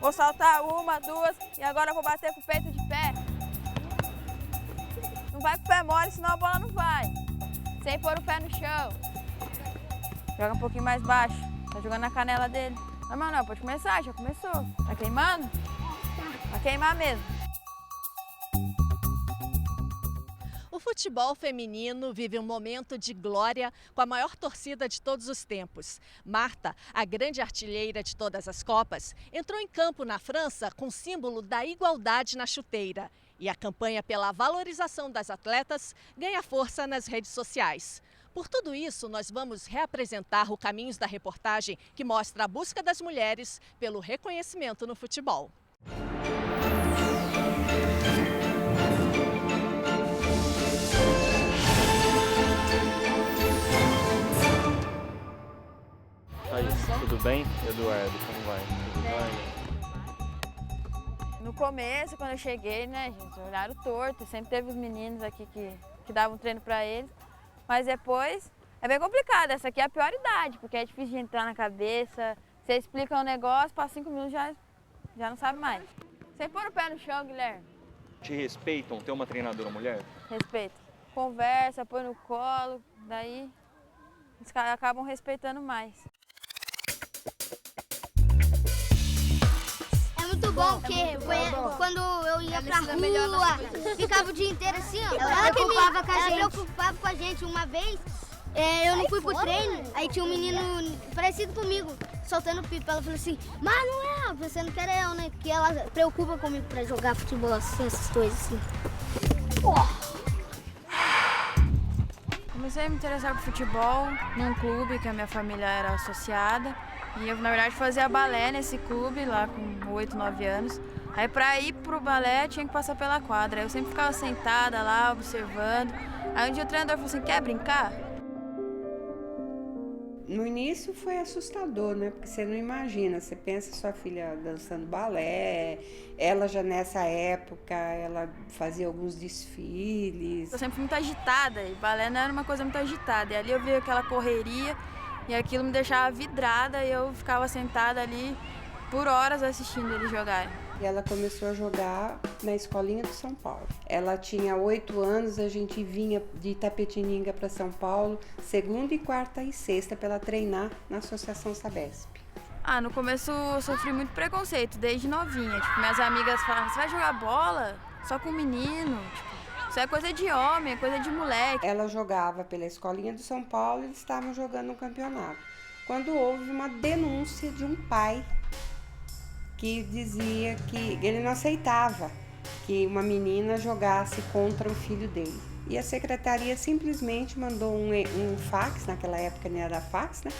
vou saltar uma, duas e agora eu vou bater com o peito de pé. Não vai com o pé mole, senão a bola não vai. Sem pôr o pé no chão. Joga um pouquinho mais baixo. Tá jogando na canela dele. Não, Manuel, pode começar, já começou. Tá queimando? Vai queimar mesmo. O futebol feminino vive um momento de glória com a maior torcida de todos os tempos. Marta, a grande artilheira de todas as Copas, entrou em campo na França com o símbolo da igualdade na chuteira. E a campanha pela valorização das atletas ganha força nas redes sociais. Por tudo isso, nós vamos reapresentar o Caminhos da Reportagem, que mostra a busca das mulheres pelo reconhecimento no futebol. Aí, tudo bem? Eduardo, como vai? Tudo bem? No começo, quando eu cheguei, né, gente, olharam torto. Sempre teve os meninos aqui que davam treino pra eles. Mas depois é bem complicado. Essa aqui é a pior idade, porque é difícil de entrar na cabeça. Você explica um negócio, passa 5 minutos já não sabe mais. Sem pôr o pé no chão, Guilherme. Te respeitam ter uma treinadora mulher? Respeito. Conversa, põe no colo, daí eles acabam respeitando mais. Muito bom, porque quando eu ia pra rua, ficava o dia inteiro assim, ó. Ela preocupava com a gente. Uma vez, eu não fui pro treino, aí tinha um menino parecido comigo, soltando pipa. Ela falou assim, Manuel, pensando que era eu, né? Que ela preocupa comigo pra jogar futebol, assim, essas coisas assim. Comecei a me interessar por futebol num clube que a minha família era associada. E eu, na verdade, fazia balé nesse clube lá com 8, 9 anos. Aí, para ir pro balé, tinha que passar pela quadra. Eu sempre ficava sentada lá, observando. Aí um dia o treinador falou assim, quer brincar? No início foi assustador, né? Porque você não imagina, você pensa sua filha dançando balé, ela já nessa época, ela fazia alguns desfiles. Eu sempre fui muito agitada, e balé não era uma coisa muito agitada. E ali eu vi aquela correria, e aquilo me deixava vidrada, e eu ficava sentada ali por horas assistindo eles jogarem. E ela começou a jogar na escolinha de São Paulo. Ela tinha 8 anos, a gente vinha de Itapetininga para São Paulo, segunda e quarta e sexta, para ela treinar na Associação Sabesp. No começo eu sofri muito preconceito, desde novinha. Tipo, minhas amigas falavam, você vai jogar bola? Só com menino? Tipo, isso é coisa de homem, é coisa de moleque. Ela jogava pela escolinha de São Paulo e eles estavam jogando um campeonato. Quando houve uma denúncia de um pai que dizia que ele não aceitava que uma menina jogasse contra o filho dele. E a secretaria simplesmente mandou um fax, naquela época não era fax, né?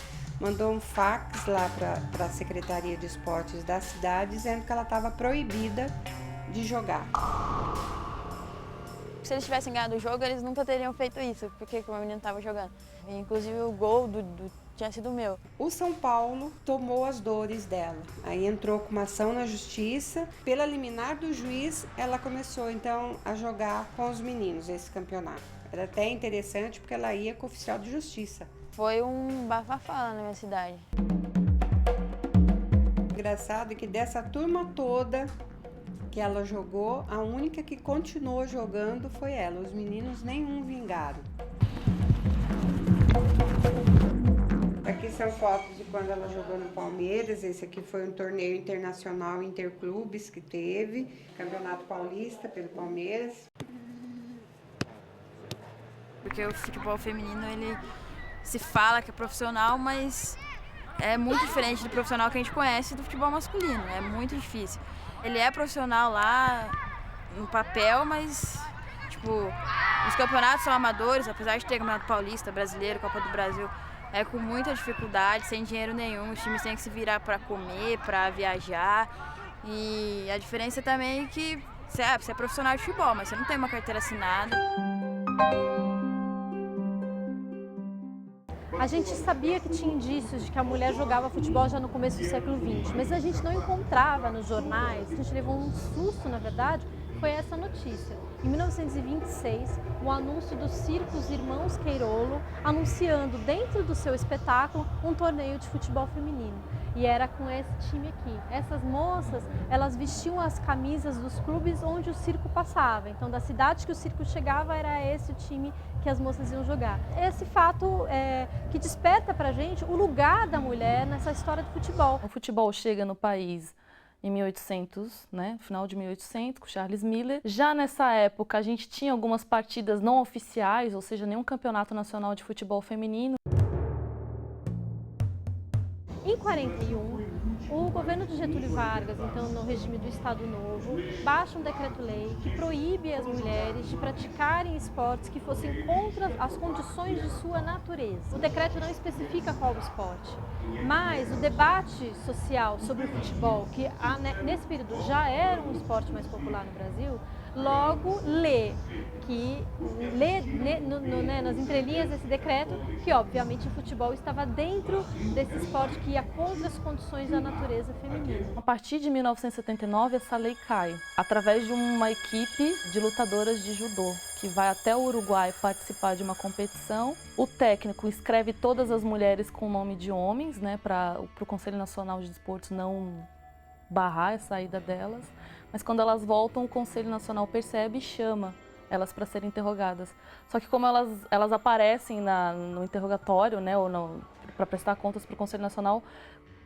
Mandou um fax lá para a Secretaria de Esportes da cidade, dizendo que ela estava proibida de jogar. Se eles tivessem ganhado o jogo, eles nunca teriam feito isso, porque o menino estava jogando. E, inclusive o gol tinha sido meu. O São Paulo tomou as dores dela, aí entrou com uma ação na justiça. Pela liminar do juiz, ela começou então a jogar com os meninos esse campeonato. Era até interessante porque ela ia com o oficial de justiça. Foi um bafafá na minha cidade. Engraçado é que dessa turma toda que ela jogou, a única que continuou jogando foi ela. Os meninos nenhum vingaram. Aqui são fotos de quando ela jogou no Palmeiras. Esse aqui foi um torneio internacional interclubes que teve, Campeonato Paulista pelo Palmeiras. Porque o futebol feminino, ele se fala que é profissional, mas é muito diferente do profissional que a gente conhece do futebol masculino. É muito difícil. Ele é profissional lá no papel, mas tipo, os campeonatos são amadores, apesar de ter Campeonato Paulista, Brasileiro, Copa do Brasil. É com muita dificuldade, sem dinheiro nenhum, os times têm que se virar para comer, para viajar. E a diferença também é que você é profissional de futebol, mas você não tem uma carteira assinada. A gente sabia que tinha indícios de que a mulher jogava futebol já no começo do século XX, mas a gente não encontrava nos jornais. A gente levou um susto, na verdade, foi essa notícia. Em 1926, o anúncio do Circo Os Irmãos Queirolo, anunciando dentro do seu espetáculo um torneio de futebol feminino. E era com esse time aqui. Essas moças, elas vestiam as camisas dos clubes onde o circo passava. Então, da cidade que o circo chegava, era esse o time que as moças iam jogar. Esse fato que desperta pra gente o lugar da mulher nessa história do futebol. O futebol chega no país em 1800, final de 1800, com Charles Miller. Já nessa época, a gente tinha algumas partidas não oficiais, ou seja, nenhum campeonato nacional de futebol feminino. Em 41, o governo de Getúlio Vargas, então no regime do Estado Novo, baixa um decreto-lei que proíbe as mulheres de praticarem esportes que fossem contra as condições de sua natureza. O decreto não especifica qual o esporte, mas o debate social sobre o futebol, que nesse período já era um esporte mais popular no Brasil, logo nas entrelinhas desse decreto, que obviamente o futebol estava dentro desse esporte que ia contra as condições da natureza feminina. A partir de 1979, essa lei cai, através de uma equipe de lutadoras de judô, que vai até o Uruguai participar de uma competição. O técnico escreve todas as mulheres com nome de homens, para o Conselho Nacional de Desportos não barrar a saída delas. Mas quando elas voltam, o Conselho Nacional percebe e chama elas para serem interrogadas. Só que como elas aparecem no interrogatório, ou para prestar contas para o Conselho Nacional,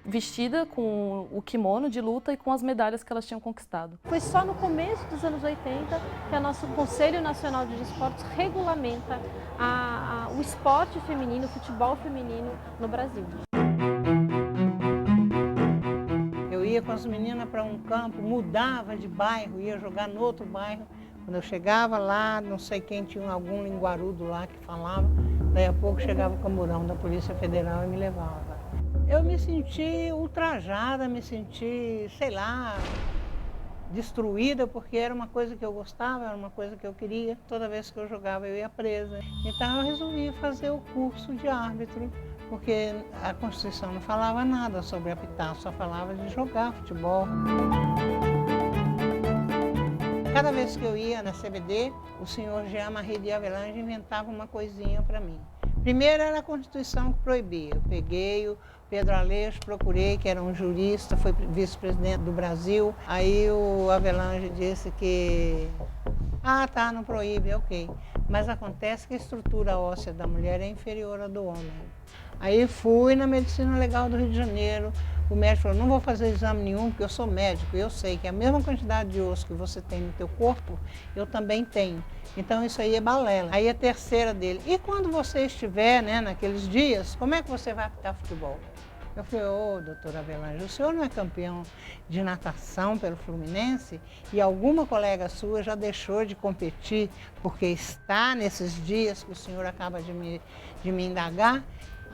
vestida com o kimono de luta e com as medalhas que elas tinham conquistado. Foi só no começo dos anos 80 que o nosso Conselho Nacional de Desportos regulamenta o esporte feminino, o futebol feminino no Brasil. Eu ia com as meninas para um campo, mudava de bairro, ia jogar no outro bairro. Quando eu chegava lá, não sei quem tinha algum linguarudo lá que falava, daí a pouco chegava o camburão da Polícia Federal e me levava. Eu me senti ultrajada, me senti, sei lá, destruída, porque era uma coisa que eu gostava, era uma coisa que eu queria. Toda vez que eu jogava eu ia presa. Então eu resolvi fazer o curso de árbitro, porque a Constituição não falava nada sobre apitar, só falava de jogar futebol. Cada vez que eu ia na CBD, o senhor Jean Marie de Avelange inventava uma coisinha para mim. Primeiro era a Constituição que proibia. Eu peguei o Pedro Aleixo, procurei, que era um jurista, foi vice-presidente do Brasil. Aí o Avelange disse que, não proíbe, ok. Mas acontece que a estrutura óssea da mulher é inferior à do homem. Aí fui na Medicina Legal do Rio de Janeiro, o médico falou, não vou fazer exame nenhum, porque eu sou médico, eu sei que a mesma quantidade de osso que você tem no teu corpo, eu também tenho. Então isso aí é balela. Aí a terceira dele, e quando você estiver, naqueles dias, como é que você vai apitar futebol? Eu falei, doutor Avelange, o senhor não é campeão de natação pelo Fluminense e alguma colega sua já deixou de competir porque está nesses dias que o senhor acaba de me indagar?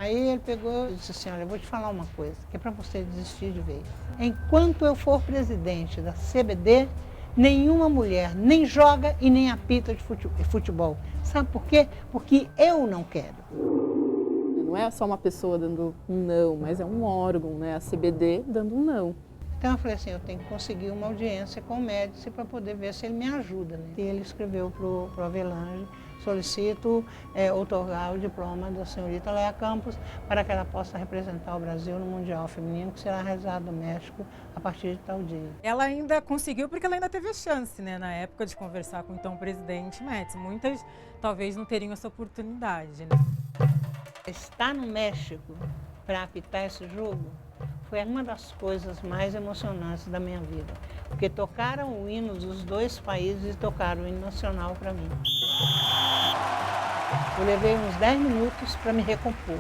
Aí ele pegou e disse assim, olha, eu vou te falar uma coisa, que é para você desistir de vez. Enquanto eu for presidente da CBD, nenhuma mulher nem joga e nem apita de futebol. Sabe por quê? Porque eu não quero. Não é só uma pessoa dando um não, mas é um órgão, a CBD dando um não. Então eu falei assim, eu tenho que conseguir uma audiência com o médico para poder ver se ele me ajuda. E ele escreveu para o Avelange, solicito outorgar o diploma da senhorita Léa Campos para que ela possa representar o Brasil no Mundial Feminino, que será realizado no México a partir de tal dia. Ela ainda conseguiu porque ela ainda teve a chance, na época, de conversar com o então presidente Médici. Muitas talvez não teriam essa oportunidade. Estar no México para apitar esse jogo foi uma das coisas mais emocionantes da minha vida, porque tocaram o hino dos dois países e tocaram o hino nacional para mim. Eu levei uns 10 minutos para me recompor,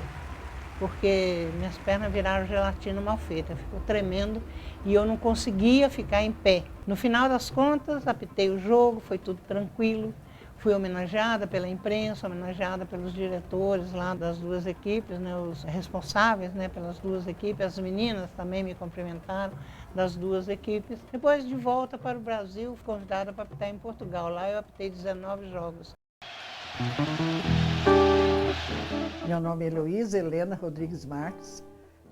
porque minhas pernas viraram gelatina mal feita, ficou tremendo e eu não conseguia ficar em pé. No final das contas, apitei o jogo, foi tudo tranquilo. Fui homenageada pela imprensa, homenageada pelos diretores lá das duas equipes, os responsáveis pelas duas equipes. As meninas também me cumprimentaram das duas equipes. Depois, de volta para o Brasil, fui convidada para apitar em Portugal. Lá eu apitei 19 jogos. Meu nome é Heloísa Helena Rodrigues Marques.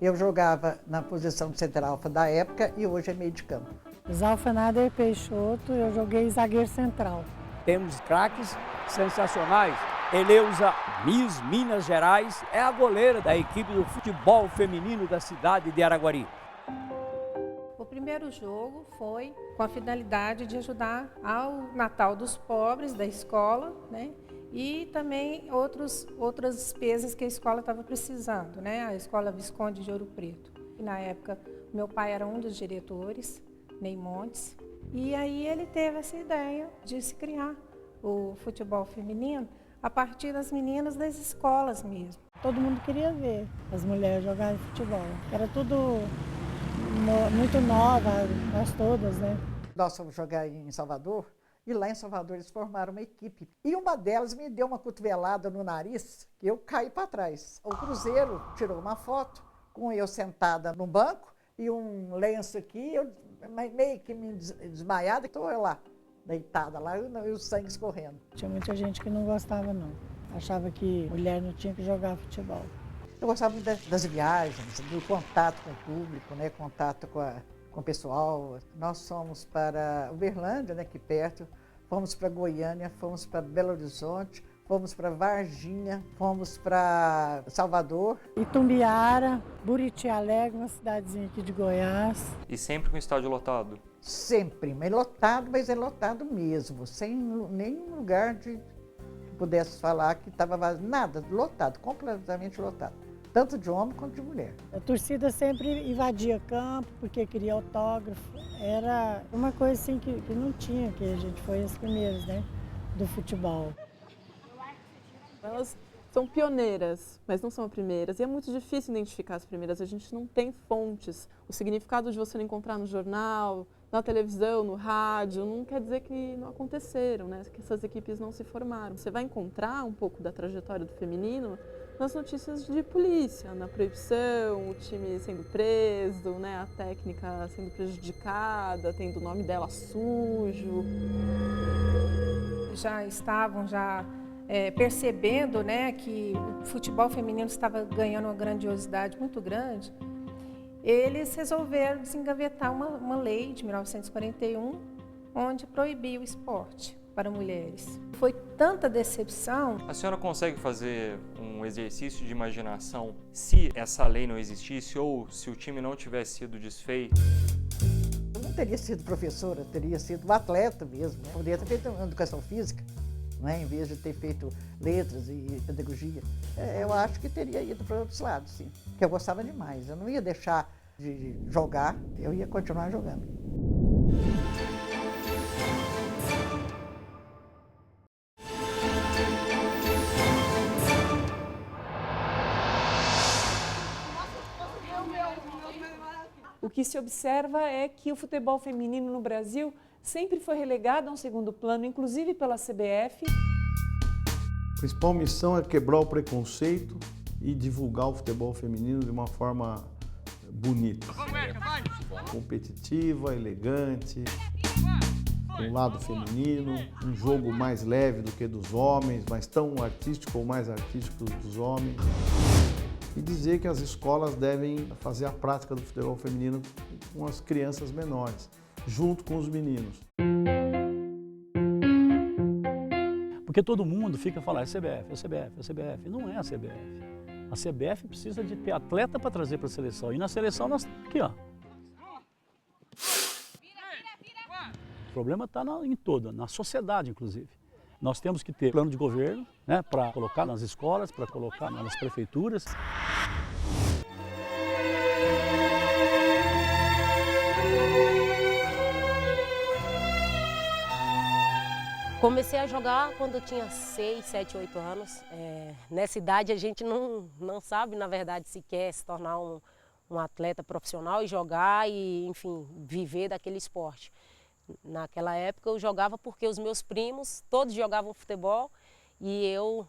Eu jogava na posição de center alfa da época e hoje é meio de campo. Zalfanader Peixoto, eu joguei zagueiro central. Temos craques sensacionais. Eleusa, Miss Minas Gerais, é a goleira da equipe do futebol feminino da cidade de Araguari. O primeiro jogo foi com a finalidade de ajudar ao Natal dos pobres da escola, né? E também outras despesas que a escola estava precisando, né? A Escola Visconde de Ouro Preto. E na época, meu pai era um dos diretores, Ney Montes, e aí ele teve essa ideia de se criar o futebol feminino a partir das meninas das escolas mesmo. Todo mundo queria ver as mulheres jogarem futebol. Era tudo muito nova, nós todas, né? Nós fomos jogar em Salvador e lá em Salvador eles formaram uma equipe. E uma delas me deu uma cotovelada no nariz que eu caí para trás. O Cruzeiro tirou uma foto com eu sentada no banco e um lenço aqui, eu meio que me desmaiada, estou lá, deitada lá e o sangue escorrendo. Tinha muita gente que não gostava, não. Achava que mulher não tinha que jogar futebol. Eu gostava muito das viagens, do contato com o público, né? Contato com o pessoal. Nós fomos para Uberlândia, né? Aqui perto, fomos para Goiânia, fomos para Belo Horizonte, fomos para Varginha, fomos para Salvador. Itumbiara, Buriti Alegre, uma cidadezinha aqui de Goiás. E sempre com o estádio lotado? Sempre, mas é lotado mesmo, sem nenhum lugar de que pudesse falar que estava vazio. Nada, lotado, completamente lotado. Tanto de homem quanto de mulher. A torcida sempre invadia campo porque queria autógrafo. Era uma coisa assim que não tinha, que a gente foi as primeiras, né, do futebol. Elas são pioneiras, mas não são as primeiras. E é muito difícil identificar as primeiras. A gente não tem fontes. O significado de você não encontrar no jornal, na televisão, no rádio, não quer dizer que não aconteceram, né? Que essas equipes não se formaram. Você vai encontrar um pouco da trajetória do feminino nas notícias de polícia, na proibição, o time sendo preso, né? A técnica sendo prejudicada, tendo o nome dela sujo. Já estavam percebendo, né, que o futebol feminino estava ganhando uma grandiosidade muito grande. Eles resolveram desengavetar uma lei de 1941, onde proibia o esporte para mulheres. Foi tanta decepção. A senhora consegue fazer um exercício de imaginação se essa lei não existisse ou se o time não tivesse sido desfeito? Eu não teria sido professora, teria sido um atleta mesmo. Eu poderia ter feito educação física, né, em vez de ter feito letras e pedagogia. Eu acho que teria ido para outros lados, sim. Que eu gostava demais. Eu não ia deixar de jogar, eu ia continuar jogando. O que se observa é que o futebol feminino no Brasil sempre foi relegado a um segundo plano, inclusive pela CBF. A principal missão é quebrar o preconceito e divulgar o futebol feminino de uma forma bonita, competitiva, elegante, com um lado feminino, um jogo mais leve do que dos homens, mas tão artístico ou mais artístico dos homens. E dizer que as escolas devem fazer a prática do futebol feminino com as crianças menores, junto com os meninos. Porque todo mundo fica falando, é CBF, é CBF, é CBF. Não é a CBF. A CBF precisa de ter atleta para trazer para a seleção. E na seleção nós aqui, ó. O problema está em toda, na sociedade, inclusive. Nós temos que ter plano de governo, né, para colocar nas escolas, para colocar nas prefeituras. Comecei a jogar quando eu tinha 6, 7, 8 anos. Nessa idade a gente não sabe, na verdade, se quer se tornar um atleta profissional e jogar e, enfim, viver daquele esporte. Naquela época eu jogava porque os meus primos, todos jogavam futebol e eu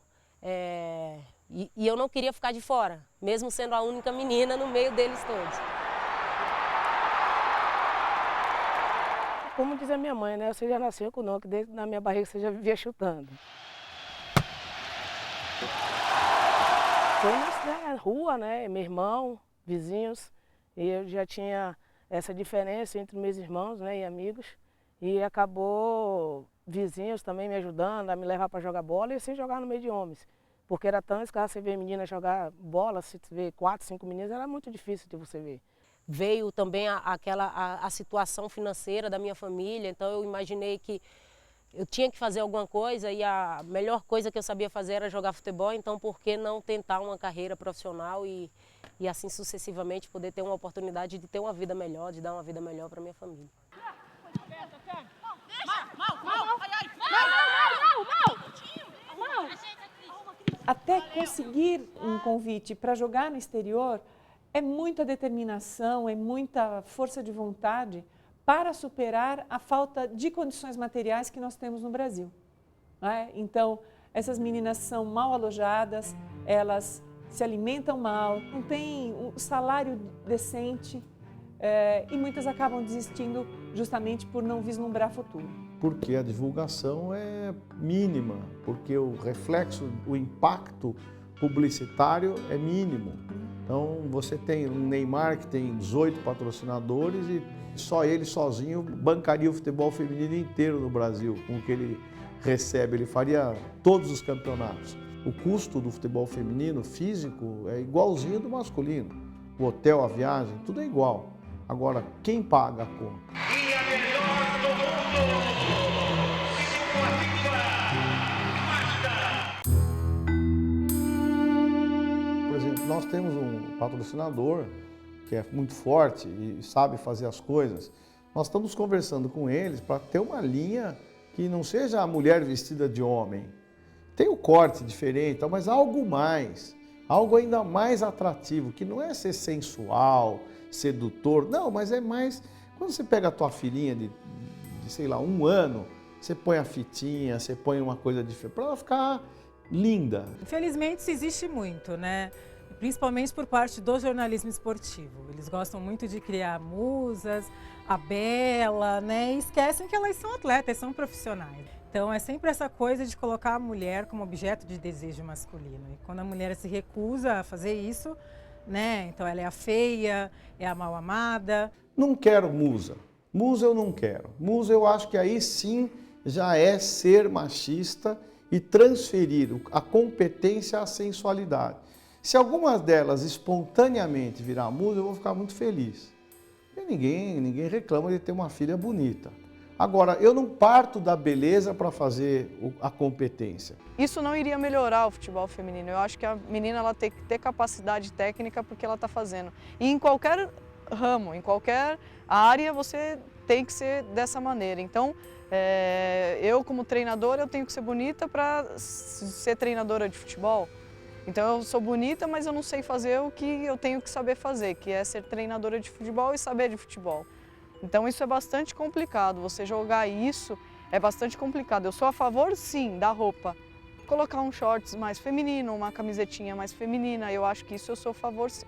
não queria ficar de fora, mesmo sendo a única menina no meio deles todos. Como diz a minha mãe, né? Você já nasceu com o nó, que dentro da minha barriga você já vivia chutando. Foi na rua, né? Meu irmão, vizinhos, e eu já tinha essa diferença entre meus irmãos, né, e amigos. E acabou vizinhos também me ajudando a me levar para jogar bola e assim jogar no meio de homens. Porque era tão escasso você ver menina jogar bola, se ver 4, 5 meninas, era muito difícil de você ver. Veio também a situação financeira da minha família, então eu imaginei que eu tinha que fazer alguma coisa e a melhor coisa que eu sabia fazer era jogar futebol, então por que não tentar uma carreira profissional e assim sucessivamente poder ter uma oportunidade de ter uma vida melhor, de dar uma vida melhor para minha família. Até conseguir um convite para jogar no exterior é muita determinação, é muita força de vontade para superar a falta de condições materiais que nós temos no Brasil. Né? Então, essas meninas são mal alojadas, elas se alimentam mal, não têm um salário decente e muitas acabam desistindo justamente por não vislumbrar futuro. Porque a divulgação é mínima, porque o reflexo, o impacto publicitário é mínimo. Então você tem o Neymar que tem 18 patrocinadores e só ele sozinho bancaria o futebol feminino inteiro no Brasil. Com o que ele recebe, ele faria todos os campeonatos. O custo do futebol feminino físico é igualzinho do masculino. O hotel, a viagem, tudo é igual. Agora, quem paga a conta? E a melhor do mundo! Por exemplo, nós temos um patrocinador que é muito forte e sabe fazer as coisas. Nós estamos conversando com eles para ter uma linha que não seja a mulher vestida de homem. Tem o corte diferente, mas algo mais, algo ainda mais atrativo, que não é ser sensual, sedutor, não, mas é mais... Quando você pega a tua filhinha de sei lá, 1 ano, você põe a fitinha, você põe uma coisa diferente, para ela ficar linda. Infelizmente isso existe muito, né? Principalmente por parte do jornalismo esportivo. Eles gostam muito de criar musas, a bela, né? E esquecem que elas são atletas, são profissionais. Então é sempre essa coisa de colocar a mulher como objeto de desejo masculino. E quando a mulher se recusa a fazer isso, né? Então ela é a feia, é a mal amada. Não quero musa. Musa eu não quero. Musa eu acho que aí sim já é ser machista e transferir a competência à sensualidade. Se algumas delas espontaneamente virar musa, eu vou ficar muito feliz. E ninguém reclama de ter uma filha bonita. Agora, eu não parto da beleza para fazer a competência. Isso não iria melhorar o futebol feminino. Eu acho que a menina ela tem que ter capacidade técnica porque ela está fazendo. E em qualquer ramo, em qualquer área, você tem que ser dessa maneira. Então, eu como treinadora, eu tenho que ser bonita para ser treinadora de futebol. Então eu sou bonita, mas eu não sei fazer o que eu tenho que saber fazer, que é ser treinadora de futebol e saber de futebol. Então isso é bastante complicado, você jogar isso é bastante complicado. Eu sou a favor, sim, da roupa. Colocar um shorts mais feminino, uma camisetinha mais feminina, eu acho que isso eu sou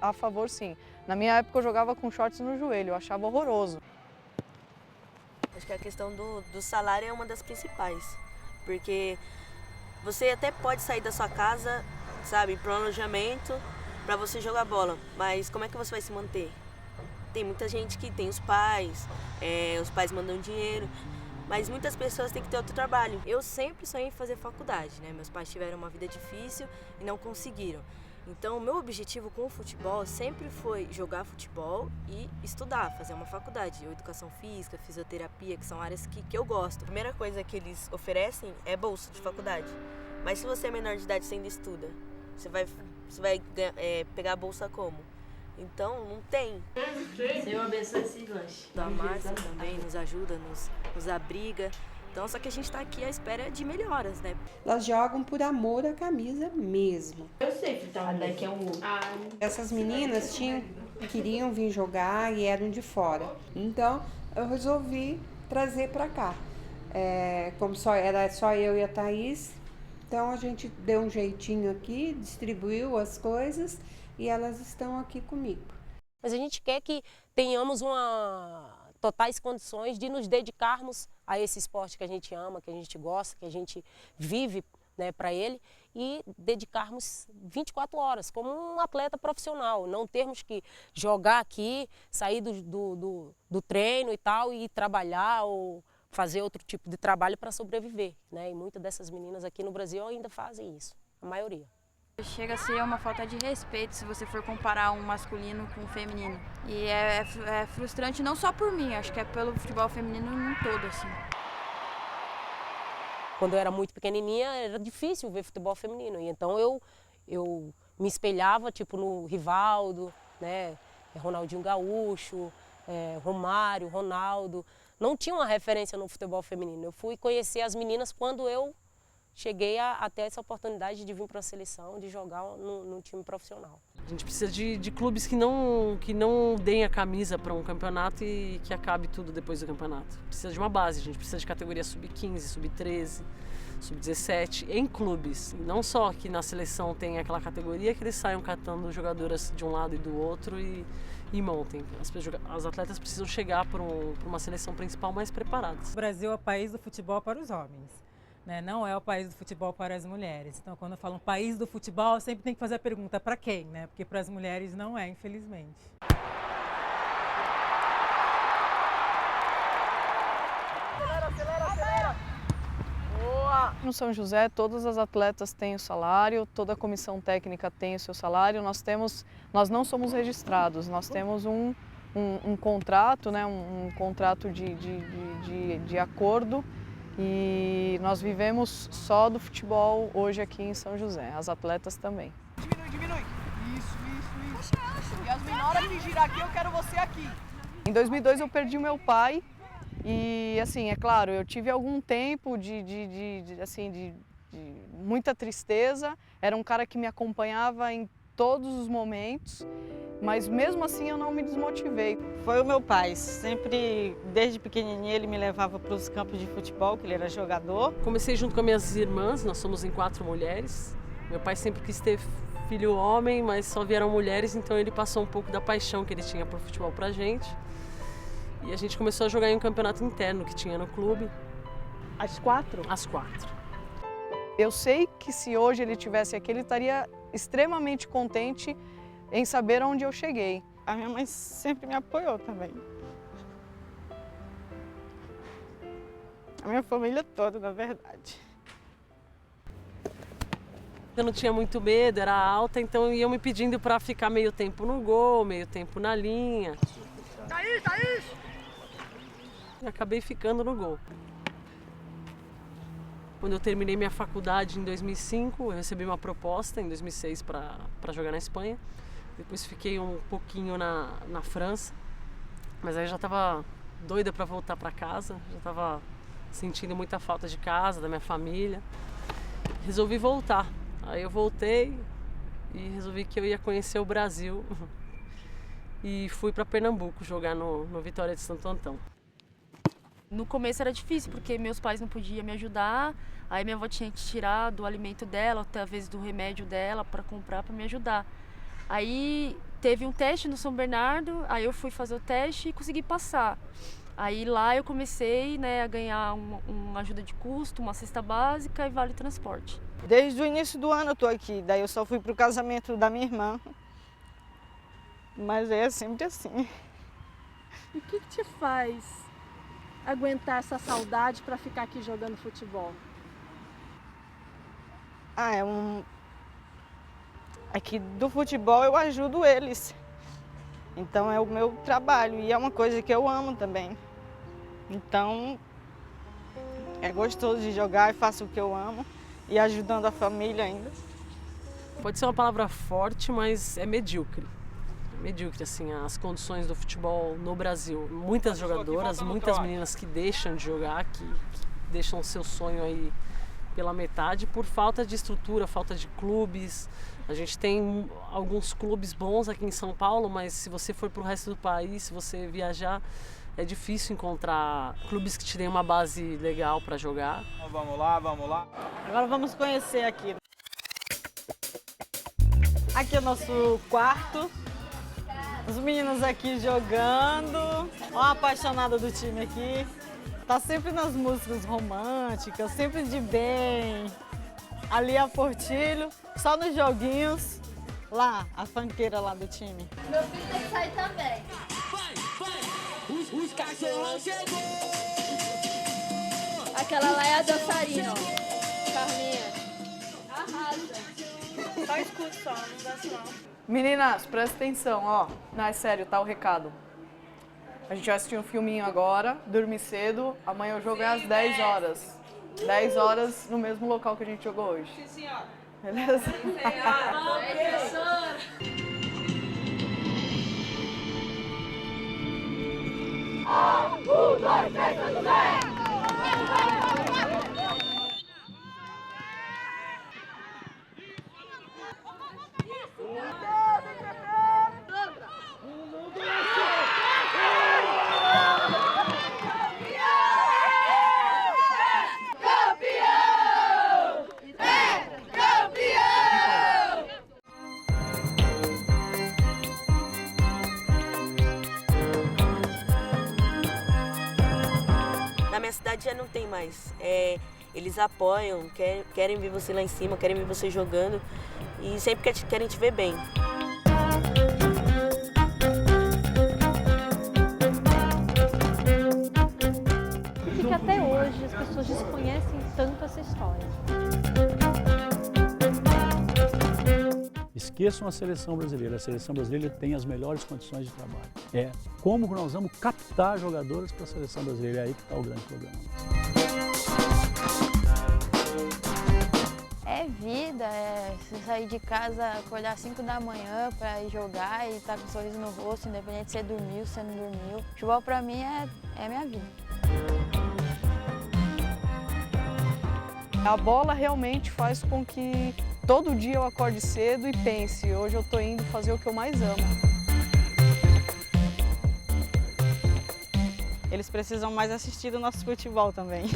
a favor, sim. Na minha época eu jogava com shorts no joelho, eu achava horroroso. Acho que a questão do salário é uma das principais, porque você até pode sair da sua casa, sabe, para um alojamento, para você jogar bola, mas como é que você vai se manter? Tem muita gente que tem os pais mandam dinheiro, mas muitas pessoas têm que ter outro trabalho. Eu sempre sonhei em fazer faculdade, né? Meus pais tiveram uma vida difícil e não conseguiram. Então, o meu objetivo com o futebol sempre foi jogar futebol e estudar, fazer uma faculdade, educação física, fisioterapia, que são áreas que eu gosto. A primeira coisa que eles oferecem é bolsa de faculdade, mas se você é menor de idade e você ainda estuda, você vai pegar a bolsa como? Então, não tem. Senhor abençoe esse lanche. A Márcia também nos ajuda, nos abriga. Então, só que a gente está aqui à espera de melhoras, né? Elas jogam por amor à camisa mesmo. Eu sei fritar daqui é um... Essas meninas queriam vir jogar e eram de fora. Então, eu resolvi trazer para cá. Como era só eu e a Thaís, então a gente deu um jeitinho aqui, distribuiu as coisas e elas estão aqui comigo. Mas a gente quer que tenhamos totais condições de nos dedicarmos a esse esporte que a gente ama, que a gente gosta, que a gente vive, né, para ele, e dedicarmos 24 horas como um atleta profissional, não termos que jogar aqui, sair do treino e tal e trabalhar ou fazer outro tipo de trabalho para sobreviver, né? E muitas dessas meninas aqui no Brasil ainda fazem isso, a maioria. Chega a ser uma falta de respeito se você for comparar um masculino com um feminino. E é frustrante não só por mim, acho que é pelo futebol feminino em todo, assim. Quando eu era muito pequenininha, era difícil ver futebol feminino. E então eu me espelhava tipo no Rivaldo, né? Ronaldinho Gaúcho, Romário, Ronaldo. Não tinha uma referência no futebol feminino. Eu fui conhecer as meninas quando eu cheguei a ter essa oportunidade de vir para a seleção, de jogar num time profissional. A gente precisa de clubes que não deem a camisa para um campeonato e que acabe tudo depois do campeonato. Precisa de uma base, a gente precisa de categoria sub-15, sub-13, sub-17, em clubes. Não só que na seleção tem aquela categoria que eles saiam catando jogadoras de um lado e do outro e montem. As atletas precisam chegar para uma seleção principal mais preparadas. O Brasil é o país do futebol para os homens. Não é o país do futebol para as mulheres. Então, quando eu falo um país do futebol, eu sempre tenho que fazer a pergunta para quem, né? Porque para as mulheres não é, infelizmente. Acelera! Boa! No São José, todas as atletas têm o salário, toda a comissão técnica tem o seu salário. Nós não somos registrados, nós temos um contrato, né? Um contrato de acordo. E nós vivemos só do futebol hoje aqui em São José, as atletas também. Diminui. Isso. Yasmin, na hora de girar aqui, eu quero você aqui. Em 2002 eu perdi o meu pai e, assim, é claro, eu tive algum tempo de muita tristeza. Era um cara que me acompanhava em todos os momentos, mas mesmo assim eu não me desmotivei. Foi o meu pai, sempre, desde pequenininho, ele me levava para os campos de futebol, que ele era jogador. Comecei junto com as minhas irmãs, nós somos em 4 mulheres. Meu pai sempre quis ter filho homem, mas só vieram mulheres, então ele passou um pouco da paixão que ele tinha por futebol pra gente. E a gente começou a jogar em um campeonato interno que tinha no clube. Às 4? Às 4. Eu sei que se hoje ele estivesse aqui, ele estaria extremamente contente em saber onde eu cheguei. A minha mãe sempre me apoiou também. A minha família toda, na verdade. Eu não tinha muito medo, era alta, então iam me pedindo para ficar meio tempo no gol, meio tempo na linha. Thaís! E acabei ficando no gol. Quando eu terminei minha faculdade em 2005, eu recebi uma proposta em 2006 para jogar na Espanha. Depois fiquei um pouquinho na França, mas aí já estava doida para voltar para casa, já estava sentindo muita falta de casa, da minha família. Resolvi voltar. Aí eu voltei e resolvi que eu ia conhecer o Brasil e fui para Pernambuco jogar no Vitória de Santo Antão. No começo era difícil, porque meus pais não podiam me ajudar, aí minha avó tinha que tirar do alimento dela, talvez do remédio dela, para comprar, para me ajudar. Aí teve um teste no São Bernardo, aí eu fui fazer o teste e consegui passar. Aí lá eu comecei, né, a ganhar uma ajuda de custo, uma cesta básica e vale transporte. Desde o início do ano eu tô aqui, daí eu só fui pro casamento da minha irmã. Mas é sempre assim. O que te faz aguentar essa saudade para ficar aqui jogando futebol? Aqui do futebol eu ajudo eles. Então é o meu trabalho e é uma coisa que eu amo também. Então é gostoso de jogar e faço o que eu amo e ajudando a família ainda. Pode ser uma palavra forte, mas é medíocre. Medíocre, assim, as condições do futebol no Brasil. Muitas jogadoras, muitas meninas que deixam de jogar, que deixam o seu sonho aí pela metade por falta de estrutura, falta de clubes. A gente tem alguns clubes bons aqui em São Paulo, mas se você for para o resto do país, se você viajar, é difícil encontrar clubes que te deem uma base legal para jogar. Vamos lá. Agora vamos conhecer aqui. Aqui é o nosso quarto. Os meninos aqui jogando. Ó a apaixonada do time aqui. Tá sempre nas músicas românticas, sempre de bem. Ali a Portilho, só nos joguinhos. Lá, a fanqueira lá do time. Meu filho tem que sair também. Os cachorros chegou! Aquela lá é a dançarina, ó. Carminha. Arrasa. Só escuto só, não dança não. Meninas, presta atenção, ó. Não, é sério, tá o recado. A gente vai assistir um filminho agora, dormir cedo. Amanhã o jogo é às 10 horas. 10 horas no mesmo local que a gente jogou hoje. Sim, senhora. Beleza? Sim, senhora. Professora. 1, 2, 3, tudo bem! Na minha cidade já não tem mais. Eles apoiam, querem ver você lá em cima, querem ver você jogando e sempre querem te ver bem. Por que até hoje as pessoas desconhecem tanto essa história? Esqueçam a seleção brasileira. A seleção brasileira tem as melhores condições de trabalho. É como nós vamos captar jogadores para a seleção brasileira. É aí que está o grande problema. É vida, você sair de casa, acordar às 5 da manhã para ir jogar e estar com um sorriso no rosto, independente se você dormiu, se você não dormiu. Futebol para mim é minha vida. A bola realmente faz com que todo dia eu acorde cedo e pense, hoje eu estou indo fazer o que eu mais amo. Eles precisam mais assistir do nosso futebol também.